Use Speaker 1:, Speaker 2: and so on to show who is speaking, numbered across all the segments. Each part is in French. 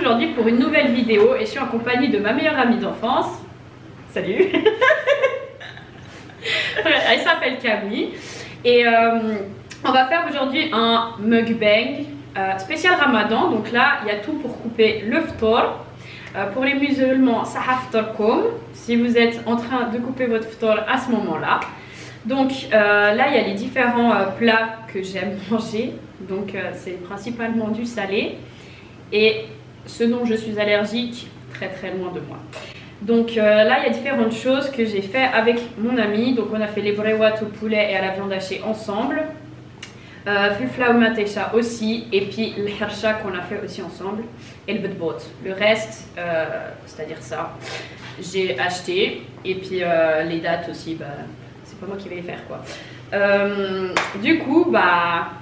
Speaker 1: aujourd'hui pour une nouvelle vidéo et je suis en compagnie de ma meilleure amie d'enfance. Salut. Elle s'appelle Camille et on va faire aujourd'hui un mukbang spécial Ramadan. Donc là, il y a tout pour couper le ftor. Pour les musulmans, ça haftarkoum, si vous êtes en train de couper votre ftor à ce moment-là. Donc là, il y a les différents plats que j'aime manger. Donc c'est principalement du salé. Et ce dont je suis allergique, très très loin de moi. Donc là, il y a différentes choses que j'ai fait avec mon ami. Donc on a fait les brewat au poulet et à la viande hachée ensemble. Fulfla ou matesha aussi. Et puis le hersha qu'on a fait aussi ensemble. Et le bedbot. Le reste, c'est-à-dire ça, j'ai acheté. Et puis les dates aussi, bah, c'est pas moi qui vais les faire quoi. Du coup, bah...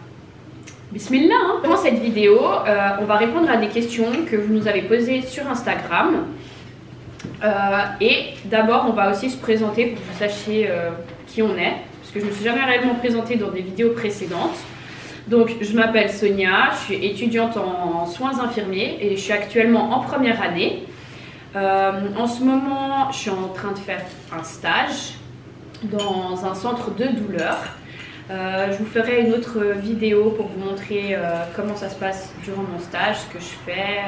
Speaker 1: Bismillah, hein. Dans cette vidéo, on va répondre à des questions que vous nous avez posées sur Instagram. Et d'abord, on va aussi se présenter pour que vous sachiez qui on est. Parce que je ne me suis jamais réellement présentée dans des vidéos précédentes. Donc, je m'appelle Sonia, je suis étudiante en soins infirmiers et je suis actuellement en première année. En ce moment, je suis en train de faire un stage dans un centre de douleur. Je vous ferai une autre vidéo pour vous montrer comment ça se passe durant mon stage, ce que je fais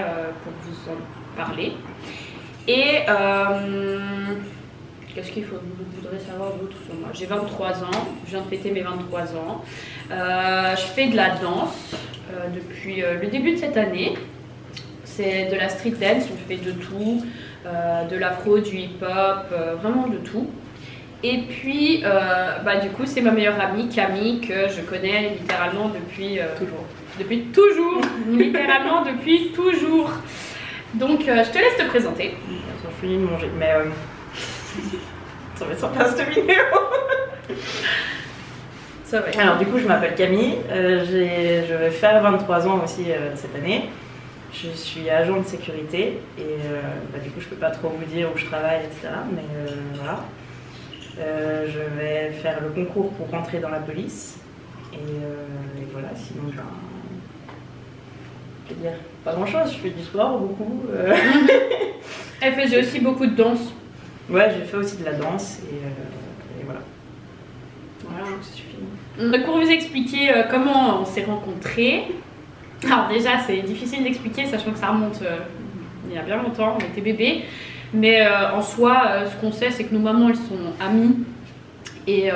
Speaker 1: pour vous en parler. Et qu'est-ce qu'il voudrait savoir d'autre sur moi? J'ai 23 ans, je viens de fêter mes 23 ans. Je fais de la danse depuis le début de cette année. C'est de la street dance, on fait de tout, de l'afro, du hip-hop, vraiment de tout. Et puis, bah, du coup, c'est ma meilleure amie Camille que je connais littéralement depuis toujours. Depuis toujours, littéralement depuis toujours. Donc, je te laisse te présenter.
Speaker 2: Je finis de manger, mais ça va être sympa cette vidéo.
Speaker 1: Ça va.
Speaker 2: Alors, du coup, je m'appelle Camille. Je vais faire 23 ans aussi cette année. Je suis agent de sécurité et bah, du coup, je peux pas trop vous dire où je travaille, etc. Mais voilà. Je vais faire le concours pour rentrer dans la police et voilà, sinon je vais dire pas grand chose, je fais du sport beaucoup.
Speaker 1: Elle faisait aussi beaucoup de danse.
Speaker 2: Ouais, j'ai fait aussi de la danse et voilà. Voilà, je crois que ça suffit.
Speaker 1: Donc pour vous expliquer comment on s'est rencontrés, alors déjà c'est difficile d'expliquer sachant que ça remonte il y a bien longtemps, on était bébés. Mais en soi, ce qu'on sait, c'est que nos mamans, elles sont amies. Et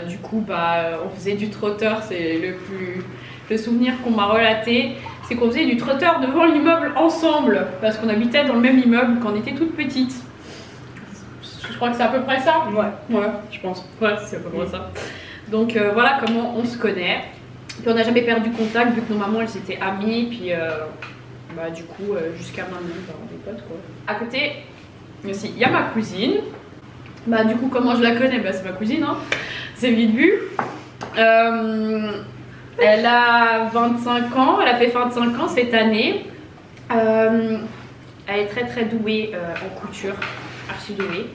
Speaker 1: du coup, bah, on faisait du trotteur. C'est le souvenir qu'on m'a relaté. C'est qu'on faisait du trotteur devant l'immeuble ensemble. Parce qu'on habitait dans le même immeuble quand on était toutes petites. Je crois que c'est à peu près ça.
Speaker 2: Ouais, je pense.
Speaker 1: Ouais, c'est à peu près ça. Donc voilà comment on se connaît. Puis on n'a jamais perdu contact vu que nos mamans, elles étaient amies. Puis bah, du coup, jusqu'à maintenant, bah, on est potes quoi. À côté... aussi, il y a ma cousine. Bah du coup, comment je la connais? Bah, c'est ma cousine, hein. C'est vite vu. Elle a 25 ans, elle a fait 25 ans cette année. Elle est très très douée en couture, archi douée.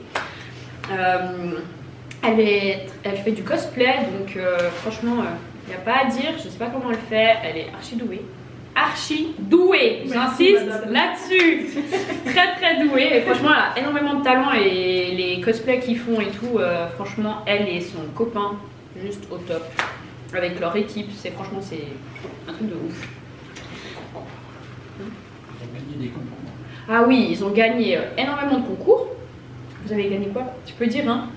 Speaker 1: Elle fait du cosplay, donc franchement, il n'y a pas à dire. Je sais pas comment elle fait, elle est archi douée. Archi douée, j'insiste là-dessus. Très très douée et franchement elle a énormément de talent et les cosplays qu'ils font et tout, franchement elle et son copain juste au top avec leur équipe, c'est franchement c'est un truc de ouf.
Speaker 3: Ils ont gagné des concours.
Speaker 1: Ah oui, ils ont gagné énormément de concours. Vous avez gagné quoi? Tu peux dire hein?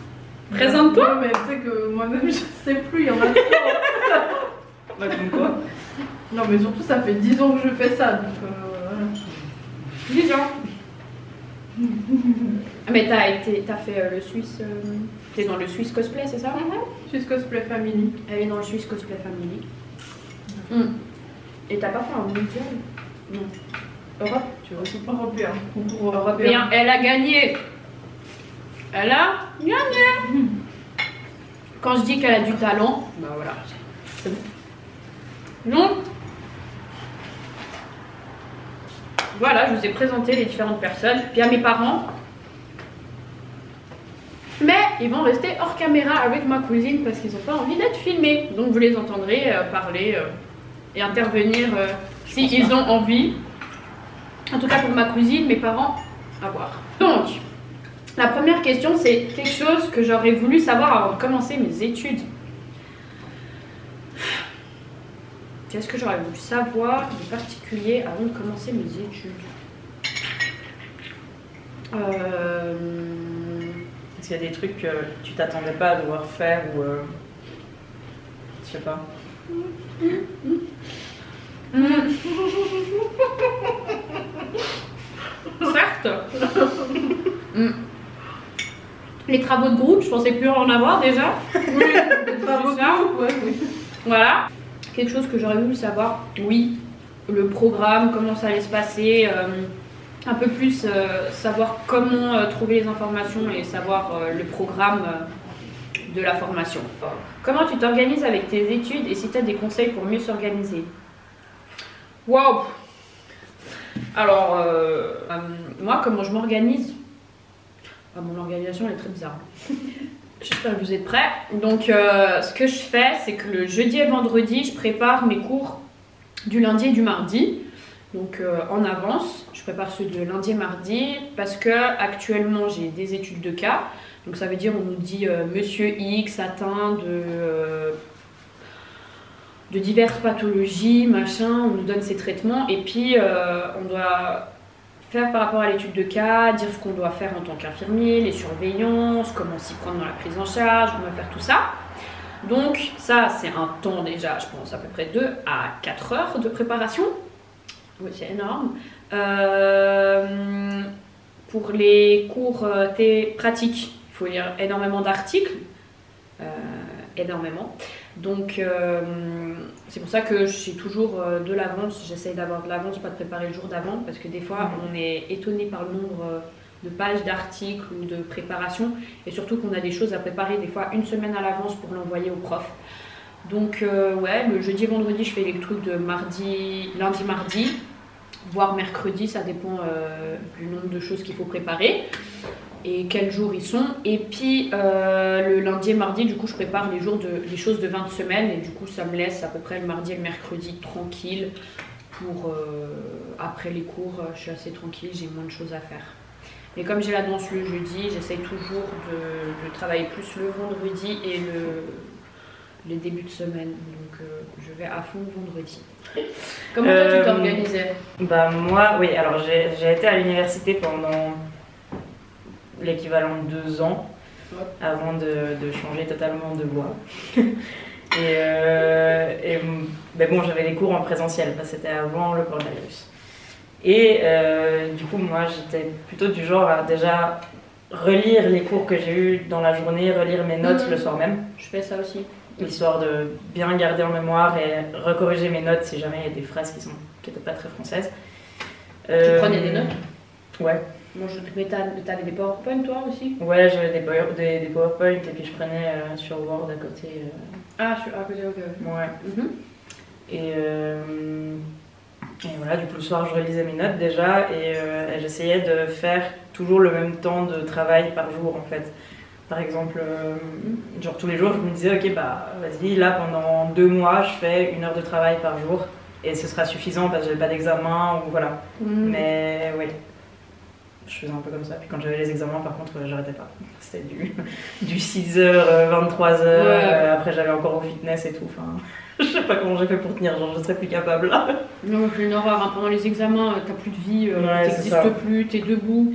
Speaker 1: Présente-toi.
Speaker 4: Non mais tu sais que moi-même je sais plus, il y en a trop.
Speaker 2: Bah, comme quoi?
Speaker 4: Non mais surtout ça fait 10 ans que je fais ça donc voilà.
Speaker 1: 10 ans. Ah mais t'as fait le Suisse, t'es dans le Suisse Cosplay c'est ça?
Speaker 4: Suisse Cosplay Family.
Speaker 1: Elle est dans le Suisse Cosplay Family. Et t'as pas fait un mondial? Non. Europe?
Speaker 4: Tu vois, c'est pas européen. Concours
Speaker 1: Européen. Elle a gagné. Elle a gagné. Quand je dis qu'elle a du talent, bah voilà. C'est bon. Non. Voilà, je vous ai présenté les différentes personnes. Puis à mes parents. Mais ils vont rester hors caméra avec ma cousine parce qu'ils n'ont pas envie d'être filmés. Donc vous les entendrez parler et intervenir s'ils ont envie. En tout cas pour ma cousine, mes parents, à voir. Donc, la première question, c'est quelque chose que j'aurais voulu savoir avant de commencer mes études. Qu'est-ce que j'aurais voulu savoir de particulier avant de commencer mes études?
Speaker 2: Est-ce qu'il y a des trucs que tu t'attendais pas à devoir faire ou je sais pas.
Speaker 1: Certes. Les travaux de groupe, je pensais plus en avoir déjà.
Speaker 4: Oui, pas beaucoup. Ouais, oui.
Speaker 1: Voilà. Quelque chose que j'aurais voulu savoir, oui, le programme, comment ça allait se passer, un peu plus savoir comment trouver les informations et savoir le programme de la formation. Comment tu t'organises avec tes études et si tu as des conseils pour mieux s'organiser? Waouh! Alors, moi, comment je m'organise? Mon organisation elle est très bizarre. J'espère que vous êtes prêts. Donc, ce que je fais, c'est que le jeudi et vendredi, je prépare mes cours du lundi et du mardi. Donc, en avance, je prépare ceux de lundi et mardi parce que actuellement, j'ai des études de cas. Donc, ça veut dire, on nous dit Monsieur X atteint de diverses pathologies, machin, on nous donne ses traitements et puis on doit faire par rapport à l'étude de cas, dire ce qu'on doit faire en tant qu'infirmier, les surveillances, comment s'y prendre dans la prise en charge, on va faire tout ça. Donc ça c'est un temps déjà, je pense à peu près 2 à 4 heures de préparation. Oui, c'est énorme. Pour les cours pratiques, il faut lire énormément d'articles. Énormément. Donc c'est pour ça que j'ai toujours de l'avance, j'essaye d'avoir de l'avance, pas de préparer le jour d'avant parce que des fois on est étonné par le nombre de pages d'articles ou de préparation et surtout qu'on a des choses à préparer des fois une semaine à l'avance pour l'envoyer au prof. Donc ouais, le jeudi vendredi je fais les trucs de lundi mardi, voire mercredi, ça dépend du nombre de choses qu'il faut préparer et quels jours ils sont. Et puis le lundi et mardi, du coup, je prépare les choses de 20 semaines et du coup, ça me laisse à peu près le mardi et le mercredi tranquille pour après les cours, je suis assez tranquille, j'ai moins de choses à faire. Mais comme j'ai la danse le jeudi, j'essaye toujours de travailler plus le vendredi et les débuts de semaine. Donc je vais à fond le vendredi. Comment toi tu t'organisais?
Speaker 2: Bah moi, oui, alors j'ai été à l'université pendant l'équivalent de 2 ans avant de changer totalement de voie. Mais bon, j'avais les cours en présentiel, parce que c'était avant le coronavirus. Et du coup, moi, j'étais plutôt du genre à déjà relire les cours que j'ai eus dans la journée, relire mes notes le soir même.
Speaker 1: Je fais ça aussi.
Speaker 2: Histoire de bien garder en mémoire et recorriger mes notes si jamais il y a des phrases qui n'étaient pas très françaises.
Speaker 1: Tu prenais des notes?
Speaker 2: Ouais.
Speaker 1: Moi, mais t'avais des PowerPoint toi aussi?
Speaker 2: Ouais, j'avais des PowerPoint et puis je prenais sur Word à côté.
Speaker 1: Ah, à côté, ok.
Speaker 2: Ouais. Et voilà, du coup, le soir, je relisais mes notes déjà et j'essayais de faire toujours le même temps de travail par jour en fait. Par exemple, genre tous les jours, je me disais, ok, bah vas-y, là pendant 2 mois, je fais 1 heure de travail par jour et ce sera suffisant parce que j'avais pas d'examen ou voilà. Mais oui. Je faisais un peu comme ça. Puis quand j'avais les examens, par contre, j'arrêtais pas. C'était du 6h, 23h.
Speaker 1: Ouais.
Speaker 2: Après, j'allais encore au fitness et tout. Enfin, je sais pas comment j'ai fait pour tenir. Genre, je serais plus capable.
Speaker 1: Non, c'est une horreur. Hein. Pendant les examens, t'as plus de vie,
Speaker 2: ouais,
Speaker 1: t'existes plus, t'es debout.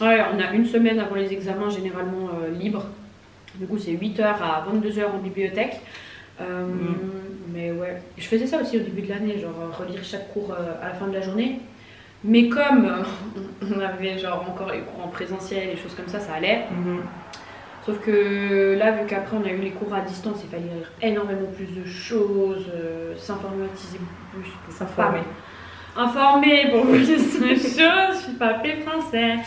Speaker 1: Ouais, on a 1 semaine avant les examens généralement libre. Du coup, c'est 8h à 22h en bibliothèque. Mais ouais, je faisais ça aussi au début de l'année, genre relire chaque cours à la fin de la journée. Mais comme on avait genre encore les cours en présentiel, des choses comme ça allait. Sauf que là, vu qu'après on a eu les cours à distance, il fallait lire énormément plus de choses, s'informatiser beaucoup plus.
Speaker 2: S'informer.
Speaker 1: Informer pour plus de choses, je suis pas appelée français.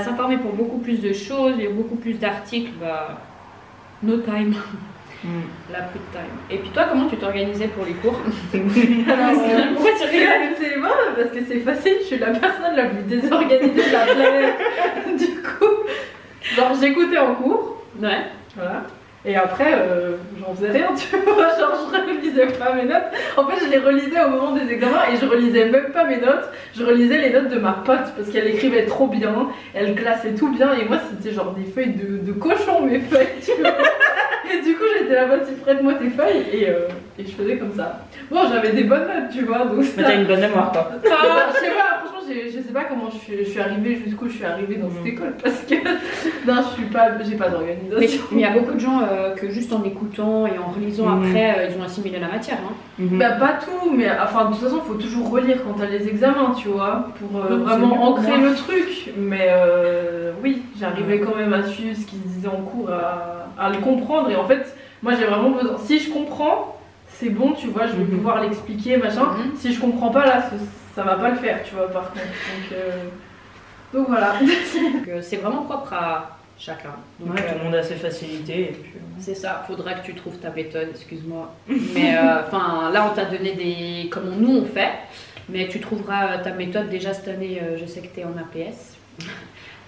Speaker 1: S'informer pour beaucoup plus de choses, lire beaucoup plus d'articles, bah, no time. La plus de time. Et puis toi, comment tu t'organisais pour les cours?
Speaker 4: Alors, pourquoi tu rigoles? C'est moi parce que c'est facile, je suis la personne la plus désorganisée de la planète. Du coup, genre j'écoutais en cours.
Speaker 1: Ouais.
Speaker 4: Voilà. Et après, j'en faisais rien, tu vois, genre je relisais pas mes notes. En fait, je les relisais au moment des examens et je relisais même pas mes notes, je relisais les notes de ma pote parce qu'elle écrivait trop bien, elle classait tout bien et moi c'était genre des feuilles de cochon mes feuilles, tu vois. Et du coup, j'étais là-bas, tu prête-moi tes feuilles et je faisais comme ça. Bon, j'avais des bonnes notes, tu vois, donc
Speaker 2: Mais t'as une bonne mémoire, quoi.
Speaker 4: je sais pas, franchement, je sais pas comment je suis arrivée jusqu'où je suis arrivée dans cette école parce que non, j'ai pas
Speaker 1: Mais
Speaker 4: d'organisation.
Speaker 1: il y a beaucoup de gens que juste en écoutant et en relisant après, ils ont assimilé la matière. Hein.
Speaker 4: Bah, pas tout, mais enfin, de toute façon, faut toujours relire quand t'as les examens, tu vois, pour
Speaker 1: Donc,
Speaker 4: vraiment
Speaker 1: c'est mieux
Speaker 4: ancrer
Speaker 1: pour moi.
Speaker 4: le truc. Mais oui, j'arrivais quand même à suivre ce qu'ils disaient en cours, à le comprendre. Et en fait, moi, j'ai vraiment besoin. Si je comprends, c'est bon, tu vois, je vais pouvoir l'expliquer, machin. Si je comprends pas, là, ça va pas le faire, tu vois, par contre. Donc voilà.
Speaker 1: Donc, c'est vraiment propre à chacun. Donc,
Speaker 2: Ouais, tout le monde a ses facilités. Et puis,
Speaker 1: c'est ça, faudra que tu trouves ta méthode, excuse-moi. Mais enfin, là, on t'a donné des. Comment nous on fait. Mais tu trouveras ta méthode déjà cette année. Je sais que tu es en APS.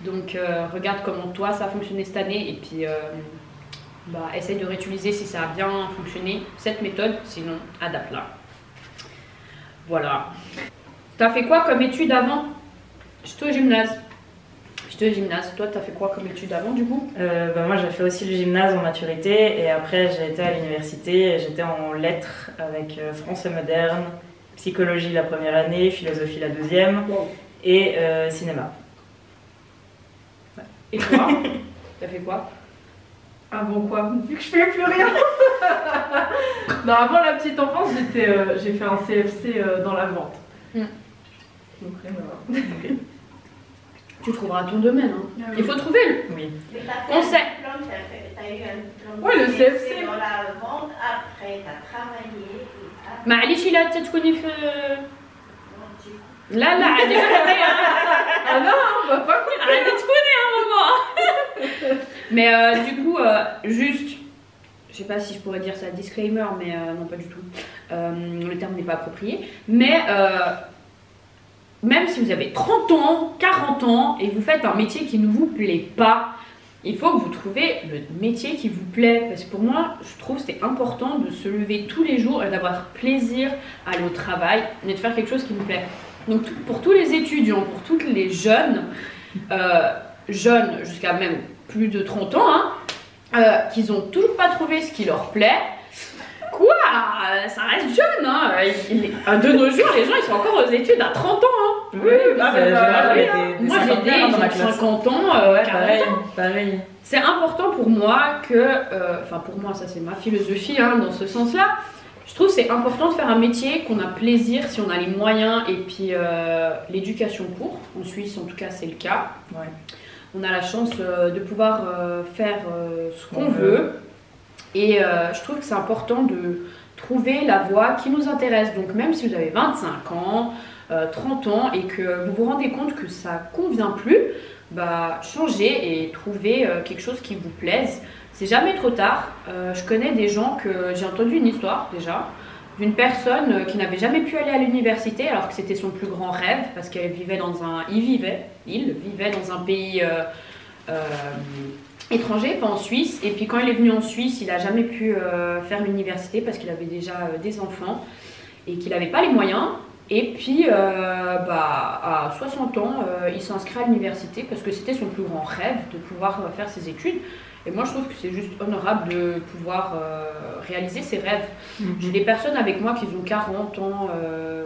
Speaker 1: Donc, regarde comment toi ça a fonctionné cette année. Et puis, essaye de réutiliser si ça a bien fonctionné cette méthode. Sinon, adapte-la. Voilà. T'as fait quoi comme étude avant? J'étais au gymnase. Toi, t'as fait quoi comme étude avant du coup?
Speaker 2: Moi, j'ai fait aussi le gymnase en maturité et après, j'ai été à l'université. J'étais en lettres avec français moderne, psychologie la première année, philosophie la deuxième et cinéma.
Speaker 1: Et toi? T'as fait quoi?
Speaker 4: Avant quoi? Vu que je fais plus rien. Non, avant la petite enfance, j'ai fait un CFC dans la vente. Donc rien à voir.
Speaker 1: Tu trouveras ton domaine. Hein.
Speaker 4: Ah oui.
Speaker 1: Il faut trouver le.
Speaker 2: Oui.
Speaker 1: On sait.
Speaker 3: T'as eu un diplôme
Speaker 4: Ouais, le CFC.
Speaker 3: dans la vente, après t'as travaillé.
Speaker 1: معليش إلا تكوني في لا لا عادي
Speaker 4: Ah non, on va pas couper.
Speaker 1: عادي تكوني un moment. Mais du coup, juste, je sais pas si je pourrais dire ça disclaimer, mais non pas du tout. Le terme n'est pas approprié. Mais même si vous avez 30 ans, 40 ans et vous faites un métier qui ne vous plaît pas, il faut que vous trouviez le métier qui vous plaît. Parce que pour moi, je trouve que c'est important de se lever tous les jours et d'avoir plaisir à aller au travail et de faire quelque chose qui vous plaît. Donc pour tous les étudiants, pour tous les jeunes, jeunes jusqu'à même plus de 30 ans, qui n'ont toujours pas trouvé ce qui leur plaît, quoi, ça reste jeune, hein. De nos jours, les gens ils sont encore aux études à 30 ans. Hein.
Speaker 2: Oui,
Speaker 1: Moi j'ai des
Speaker 2: dans ma
Speaker 1: qui ont
Speaker 2: classe.
Speaker 1: 50 ans, 40 ans.
Speaker 2: Pareil.
Speaker 1: C'est important pour moi que, enfin pour moi ça c'est ma philosophie hein, dans ce sens-là, je trouve que c'est important de faire un métier qu'on a plaisir si on a les moyens et puis l'éducation pour. En Suisse en tout cas c'est le cas.
Speaker 2: Ouais.
Speaker 1: On a la chance de pouvoir faire ce qu'on veut et je trouve que c'est important de trouver la voie qui nous intéresse. Donc même si vous avez 25 ans, 30 ans et que vous vous rendez compte que ça convient plus, changez et trouvez quelque chose qui vous plaise. C'est jamais trop tard. Je connais des gens que j'ai entendu une histoire déjà d'une personne qui n'avait jamais pu aller à l'université alors que c'était son plus grand rêve parce qu'elle vivait il vivait dans un pays étranger, pas en Suisse. Et puis quand il est venu en Suisse, il n'a jamais pu faire l'université parce qu'il avait déjà des enfants et qu'il n'avait pas les moyens. Et puis, à 60 ans, il s'inscrit à l'université parce que c'était son plus grand rêve de pouvoir faire ses études. Et moi, je trouve que c'est juste honorable de pouvoir réaliser ses rêves. J'ai des personnes avec moi qui ont 40 ans,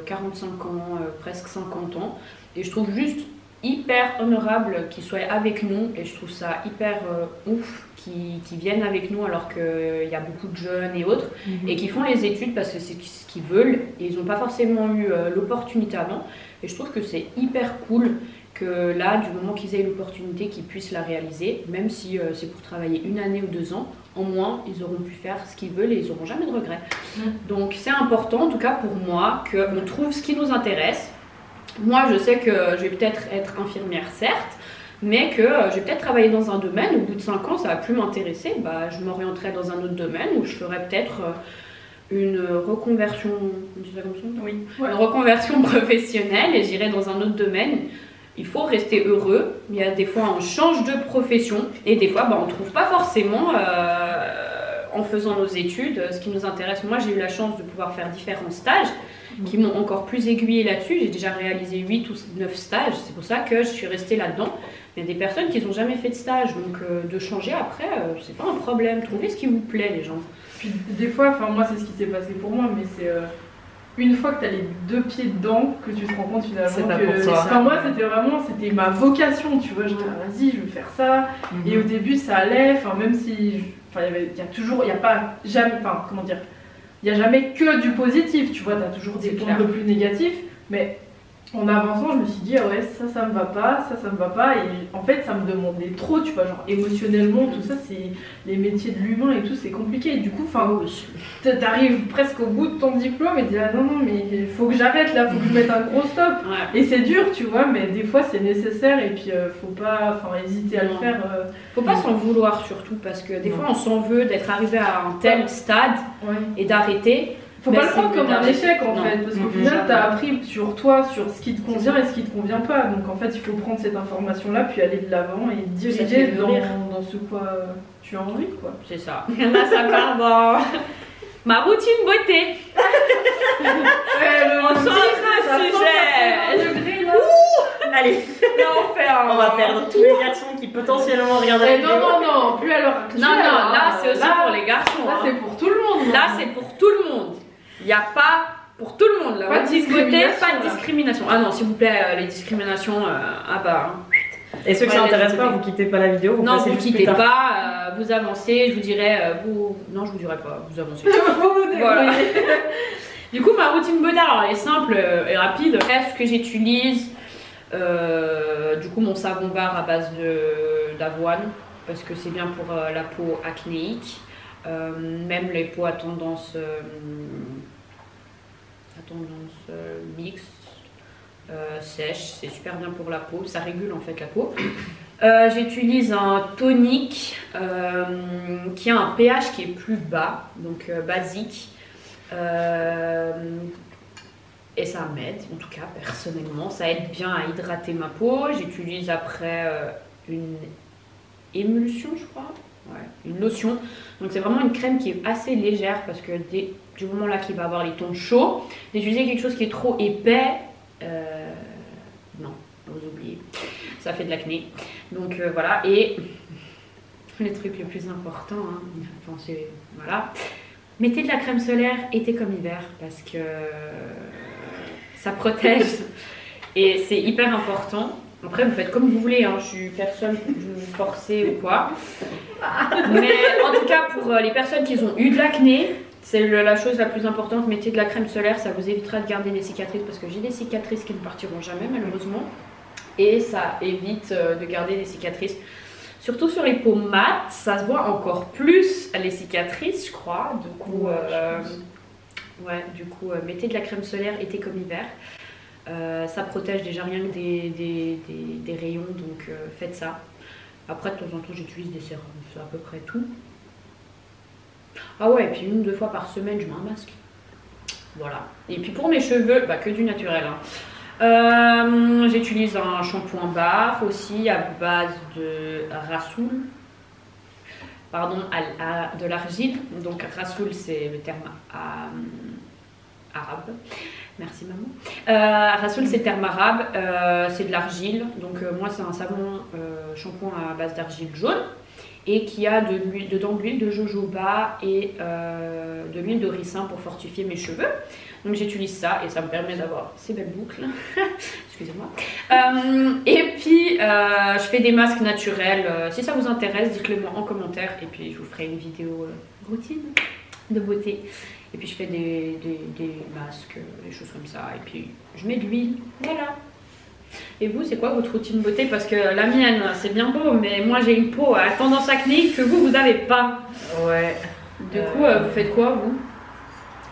Speaker 1: 45 ans, presque 50 ans. Et je trouve juste hyper honorable qu'ils soient avec nous. Et je trouve ça hyper ouf qu'ils viennent avec nous alors qu'il y a beaucoup de jeunes et autres. Et qui font les études parce que c'est ce qu'ils veulent. Et ils n'ont pas forcément eu l'opportunité avant. Et je trouve que c'est hyper cool que là, du moment qu'ils aient l'opportunité, qu'ils puissent la réaliser, même si c'est pour travailler 1 année ou 2 ans, en moins, ils auront pu faire ce qu'ils veulent et ils n'auront jamais de regrets. Donc c'est important, en tout cas pour moi, qu'on trouve ce qui nous intéresse. Moi, je sais que je vais peut-être être infirmière, certes, mais que je vais peut-être travailler dans un domaine, au bout de 5 ans, ça va plus m'intéresser, je m'orienterai dans un autre domaine où je ferai peut-être une reconversion, on dit ça comme ça ?
Speaker 2: Oui.
Speaker 1: Une reconversion professionnelle et j'irai dans un autre domaine. Il faut rester heureux. Il y a des fois on change de profession et des fois on ne trouve pas forcément en faisant nos études, ce qui nous intéresse, moi j'ai eu la chance de pouvoir faire différents stages qui m'ont encore plus aiguillée là-dessus. J'ai déjà réalisé 8 ou 9 stages, c'est pour ça que je suis restée là-dedans. Il y a des personnes qui n'ont jamais fait de stage, donc de changer après, c'est pas un problème. Trouvez ce qui vous plaît, les gens.
Speaker 4: Puis des fois, enfin moi c'est ce qui s'est passé pour moi, mais c'est une fois que tu as les deux pieds dedans que tu te rends compte finalement
Speaker 2: C'est pas
Speaker 4: que
Speaker 2: pour toi.
Speaker 4: enfin, moi c'était ma vocation, tu vois, j'étais vas-y je veux faire ça. Et au début ça allait, enfin même si enfin il y a toujours, il y a pas jamais, enfin comment dire, il y a jamais que du positif, tu vois, tu as toujours des
Speaker 1: C'est
Speaker 4: points un
Speaker 1: clair.
Speaker 4: peu plus négatifs, mais en avançant, je me suis dit, ah ouais, ça me va pas, ça me va pas. Et en fait, ça me demandait trop, tu vois, genre émotionnellement, tout ça, c'est les métiers de l'humain et tout, c'est compliqué. Et du coup, enfin, t'arrives presque au bout de ton diplôme et tu dis, ah non, non, mais il faut que j'arrête là, faut que je mette un gros stop.
Speaker 1: Ouais.
Speaker 4: Et c'est dur, tu vois, mais des fois, c'est nécessaire et puis faut pas hésiter à le
Speaker 1: Non.
Speaker 4: faire.
Speaker 1: Faut pas s'en vouloir surtout, parce que des
Speaker 2: Non.
Speaker 1: fois on s'en veut d'être arrivé à un tel stade
Speaker 4: Ouais.
Speaker 1: et d'arrêter.
Speaker 4: Faut
Speaker 1: Mais
Speaker 4: pas le
Speaker 1: c'est
Speaker 4: prendre comme un
Speaker 1: mieux
Speaker 4: échec en
Speaker 1: non.
Speaker 4: fait, parce qu'au
Speaker 2: Mhm.
Speaker 4: final t'as appris sur toi, sur ce qui te convient et ce qui te convient pas. Donc en fait il faut prendre cette information là, puis aller de l'avant et te
Speaker 1: Ça te
Speaker 4: diriger
Speaker 1: fait mûrir.
Speaker 4: dans ce quoi tu as envie quoi.
Speaker 1: C'est ça. Là, ça part dans ma routine beauté. On change de sujet.
Speaker 2: Allez,
Speaker 1: Là, on fait un...
Speaker 2: on va perdre tous les garçons qui potentiellement regardent la vidéo.
Speaker 4: Non, plus à l'heure actuelle.
Speaker 1: Non, non, là,
Speaker 4: hein.
Speaker 1: c'est aussi
Speaker 4: Là-
Speaker 1: pour les garçons.
Speaker 4: Là
Speaker 1: hein.
Speaker 4: c'est pour tout le monde.
Speaker 1: Là, c'est pour tout le monde. Il n'y a pas pour tout le monde. La
Speaker 4: Pas de
Speaker 1: routine beauté,
Speaker 4: discrimination,
Speaker 1: pas de
Speaker 4: là.
Speaker 1: discrimination. Ah non, s'il vous plaît, les discriminations, ah bah... hein.
Speaker 2: Et ceux qui
Speaker 1: Ouais,
Speaker 2: s'intéressent
Speaker 1: laisse
Speaker 2: pas,
Speaker 1: tomber.
Speaker 2: vous quittez pas la vidéo, vous
Speaker 1: Non,
Speaker 2: passez
Speaker 1: vous
Speaker 2: juste
Speaker 1: quittez
Speaker 2: plus tard.
Speaker 1: pas, vous avancez, je vous dirai, vous... Non, je vous dirai pas, vous avancez.
Speaker 4: Vous vous débrouillez.
Speaker 1: Voilà. Du coup, ma routine beauté, alors elle est simple et rapide. Après, ce que j'utilise, du coup, mon savon bar à base d'avoine, parce que c'est bien pour la peau acnéique, même les peaux à tendance mixte, sèche, c'est super bien pour la peau, ça régule en fait la peau. J'utilise un tonique qui a un pH qui est plus bas, donc basique. Et ça m'aide, en tout cas personnellement, ça aide bien à hydrater ma peau. J'utilise après une émulsion, je crois, ouais, une lotion. Donc c'est vraiment une crème qui est assez légère parce que du moment là qu'il va avoir les tons chauds, d'utiliser quelque chose qui est trop épais, non, vous oubliez, ça fait de l'acné. Donc voilà, et le truc le plus important, hein, enfin, c'est voilà. Mettez de la crème solaire été comme hiver parce que ça protège et c'est hyper important. Après, vous faites comme vous voulez, hein. Je suis personne pour vous forcer ou quoi. Mais en tout cas, pour les personnes qui ont eu de l'acné, c'est la chose la plus importante. Mettez de la crème solaire, ça vous évitera de garder des cicatrices parce que j'ai des cicatrices qui ne partiront jamais malheureusement. Et ça évite de garder des cicatrices. Surtout sur les peaux mates, ça se voit encore plus les cicatrices, je crois. Du coup, mettez de la crème solaire été comme hiver. Ça protège déjà rien que des rayons, donc faites ça. Après, de temps en temps, j'utilise des sérums, c'est à peu près tout. Ah ouais, et puis 1 ou 2 fois par semaine, je mets un masque. Voilà. Et puis pour mes cheveux, bah, que du naturel. Hein. J'utilise un shampoing bar aussi à base de Rasoul, pardon, de l'argile. Donc Rasoul c'est le terme arabe. Merci maman. Rasoul c'est le terme arabe, c'est de l'argile. Donc moi c'est un savon shampoing à base d'argile jaune et qui a dedans de l'huile de jojoba et de l'huile de ricin pour fortifier mes cheveux. Donc j'utilise ça et ça me permet d'avoir ces belles boucles. Excusez-moi. Et puis je fais des masques naturels. Si ça vous intéresse, dites-le moi en commentaire et puis je vous ferai une vidéo routine de beauté. Et puis je fais des masques, des choses comme ça. Et puis je mets de l'huile. Voilà. Et vous, c'est quoi votre routine beauté? Parce que la mienne, c'est bien beau, mais moi j'ai une peau à tendance acnéique que vous n'avez pas.
Speaker 2: Ouais.
Speaker 1: Du coup, vous faites quoi vous?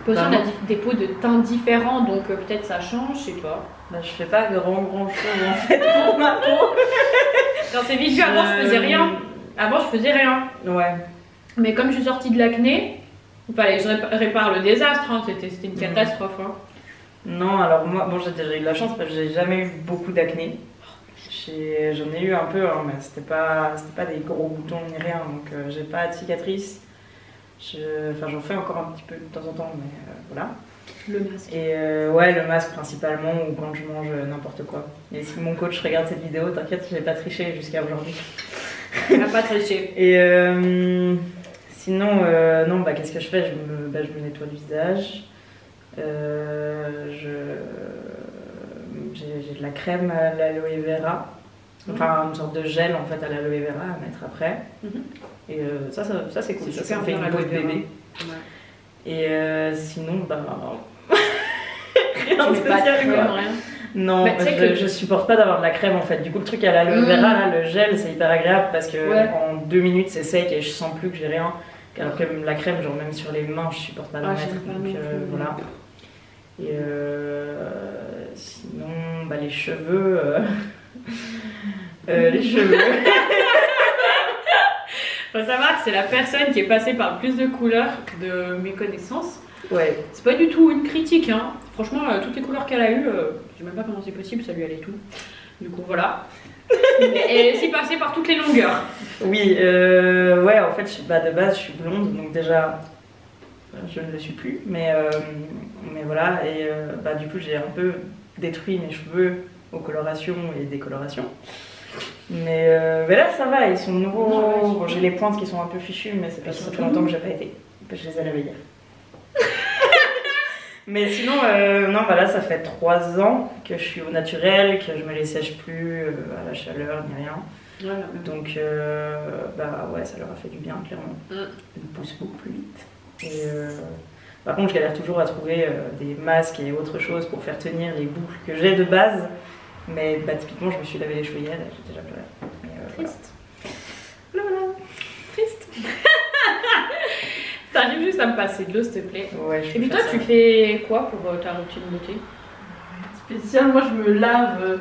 Speaker 1: Aussi, on a des peaux de teints différents, donc peut-être ça change, je sais pas.
Speaker 2: Bah, je fais pas grand chose en fait pour ma peau.
Speaker 1: Dans ces vidéos, avant je faisais rien. Avant je faisais rien.
Speaker 2: Ouais.
Speaker 1: Mais comme je suis sortie de l'acné, il fallait que je répare le désastre, hein. C'était une catastrophe. Hein.
Speaker 2: Non, alors moi, bon, j'ai déjà eu de la chance parce que j'ai jamais eu beaucoup d'acné. J'en ai eu un peu, hein, mais c'était pas des gros boutons ni rien, donc j'ai pas de cicatrices. Enfin, j'en fais encore un petit peu de temps en temps, mais voilà.
Speaker 1: Le masque.
Speaker 2: Et ouais, le masque principalement, ou quand je mange n'importe quoi. Et si mon coach regarde cette vidéo, t'inquiète, j'ai pas triché jusqu'à aujourd'hui.
Speaker 1: Elle n'a pas triché.
Speaker 2: Et sinon, non, bah qu'est-ce que je fais? Je me nettoie le visage. J'ai de la crème à l'aloe vera. Enfin, une sorte de gel en fait à l'aloe vera à mettre après. Et ça c'est cool, ça me fait une peau de bébé.
Speaker 1: Ouais.
Speaker 2: Et sinon, bah. Rien de
Speaker 1: Tu mets pas de
Speaker 2: spécial
Speaker 1: crème,
Speaker 2: quoi.
Speaker 1: rien.
Speaker 2: Non,
Speaker 1: Mais tu sais
Speaker 2: je supporte pas d'avoir de la crème en fait. Du coup, le truc à l'aloe vera, là, le gel, c'est hyper agréable parce que
Speaker 1: Ouais.
Speaker 2: en 2 minutes c'est sec et je sens plus que j'ai rien. Alors que la crème, genre même sur les mains, je supporte pas d'en mettre.
Speaker 1: j'aime pas
Speaker 2: Donc
Speaker 1: non plus.
Speaker 2: voilà. Et sinon, bah les cheveux. Les cheveux.
Speaker 1: Faut savoir que c'est la personne qui est passée par le plus de couleurs de mes connaissances.
Speaker 2: Ouais.
Speaker 1: C'est pas du tout une critique, hein. Franchement, toutes les couleurs qu'elle a eues, je sais même pas comment c'est possible, ça lui allait tout. Du coup, voilà. Et elle s'est passée par toutes les longueurs.
Speaker 2: Oui, ouais, en fait, de base, je suis blonde, donc déjà, je ne le suis plus, mais voilà, et bah, du coup, j'ai un peu détruit mes cheveux aux colorations et décolorations. Mais là, ça va, ils sont nouveaux. Bon, j'ai les pointes qui sont un peu fichues, mais c'est parce que ça fait longtemps que j'ai pas été. Je les ai lavées hier. Mais sinon, non, bah là, ça fait 3 ans que je suis au naturel, que je me les sèche plus à la chaleur ni rien.
Speaker 1: Voilà.
Speaker 2: Donc, bah ouais, ça leur a fait du bien, clairement. Ils poussent beaucoup plus vite. Et, par contre, je galère toujours à trouver des masques et autre chose pour faire tenir les boucles que j'ai de base. Mais bah, typiquement, je me suis lavé les cheveux hier et j'ai déjà pleuré.
Speaker 1: Triste.
Speaker 2: Voilà.
Speaker 1: Triste. T'arrives juste à me passer de l'eau, s'il te plaît.
Speaker 2: Ouais,
Speaker 1: Et puis toi, tu fais quoi pour ta routine beauté?
Speaker 4: Spécial, moi je me lave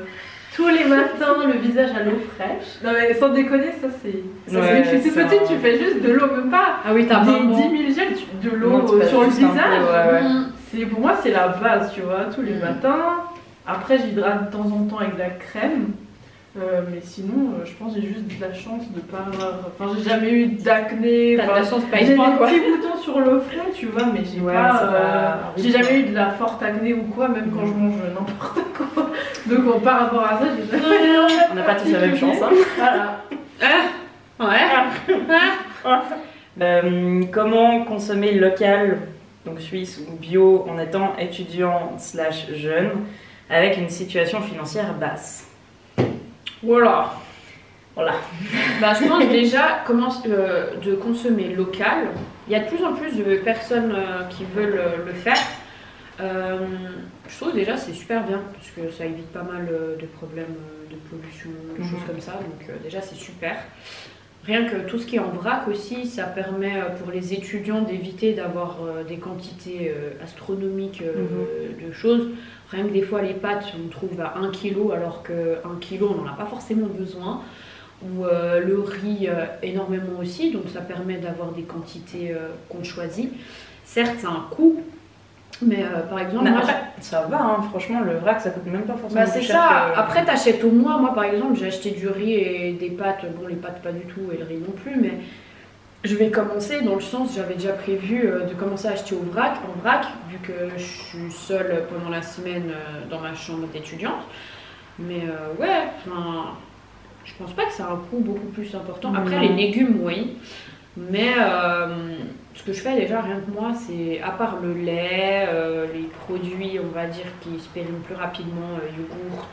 Speaker 4: tous les matins le visage à l'eau fraîche. Non mais sans déconner, ça c'est.
Speaker 2: Ouais,
Speaker 4: Depuis que tu es petite, tu fais juste de l'eau, même pas
Speaker 1: Ah oui, t'as
Speaker 4: des
Speaker 1: vraiment...
Speaker 4: 10 000 gels, de l'eau
Speaker 2: Non, tu passes
Speaker 4: sur le
Speaker 2: juste un peu,
Speaker 4: visage.
Speaker 2: ouais.
Speaker 4: Pour moi, c'est la base, tu vois, tous les matins. Après, j'hydrate de temps en temps avec de la crème. Mais sinon, je pense que j'ai juste de la chance de pas avoir. Enfin, j'ai jamais eu d'acné.
Speaker 1: T'as de la chance, pas
Speaker 4: J'ai des
Speaker 1: point, quoi.
Speaker 4: petits boutons sur le front, tu vois, mais j'ai
Speaker 2: Ouais,
Speaker 4: pas.
Speaker 2: c'est pas-
Speaker 4: J'ai jamais eu de la forte acné ou quoi, même quand je mange n'importe quoi. Donc, par rapport à ça, j'ai
Speaker 2: On n'a pas tous la même chance. Hein.
Speaker 4: Voilà.
Speaker 1: Ouais.
Speaker 2: Comment consommer local, donc suisse ou bio, en étant étudiant/jeune, avec une situation financière basse?
Speaker 1: Voilà.
Speaker 2: Voilà.
Speaker 1: Bah, je pense déjà de consommer local. Il y a de plus en plus de personnes qui veulent le faire. Je trouve déjà c'est super bien parce que ça évite pas mal de problèmes de pollution, de choses comme ça. Donc déjà c'est super. Rien que tout ce qui est en vrac aussi, ça permet pour les étudiants d'éviter d'avoir des quantités astronomiques de choses. Rien que des fois les pâtes on trouve à 1 kg alors que 1 kg on n'en a pas forcément besoin. Ou le riz énormément aussi, donc ça permet d'avoir des quantités qu'on choisit. Certes c'est un coût, mais par exemple
Speaker 2: Mais
Speaker 1: moi
Speaker 2: après, ça va, hein, franchement le vrac ça coûte même pas forcément
Speaker 1: bah c'est
Speaker 2: plus cher
Speaker 1: ça,
Speaker 2: que-
Speaker 1: après t'achètes au mois. Moi par exemple j'ai acheté du riz et des pâtes, bon les pâtes pas du tout et le riz non plus, mais je vais commencer dans le sens, j'avais déjà prévu de commencer à acheter en vrac, vu que je suis seule pendant la semaine dans ma chambre d'étudiante. Mais ouais, enfin, je pense pas que ça a un coût beaucoup plus important. Après
Speaker 2: Non.
Speaker 1: les légumes oui, mais ce que je fais déjà rien que moi, c'est à part le lait, les produits on va dire qui se périment plus rapidement, yogourt,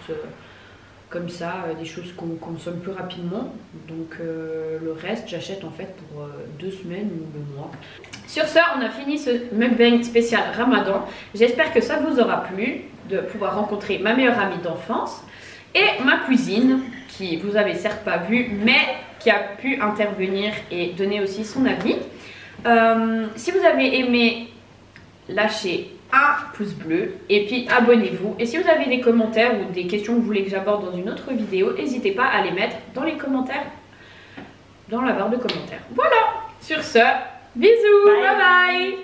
Speaker 1: comme ça, des choses qu'on consomme plus rapidement. Donc le reste j'achète en fait pour 2 semaines ou le mois. Sur ce, on a fini ce mukbang spécial Ramadan. J'espère que ça vous aura plu de pouvoir rencontrer ma meilleure amie d'enfance et ma cousine qui vous avez certes pas vue mais qui a pu intervenir et donner aussi son avis. Si vous avez aimé, lâchez un pouce bleu et puis abonnez-vous. Et si vous avez des commentaires ou des questions que vous voulez que j'aborde dans une autre vidéo, n'hésitez pas à les mettre dans les commentaires, dans la barre de commentaires. Voilà, sur ce, bisous, bye bye.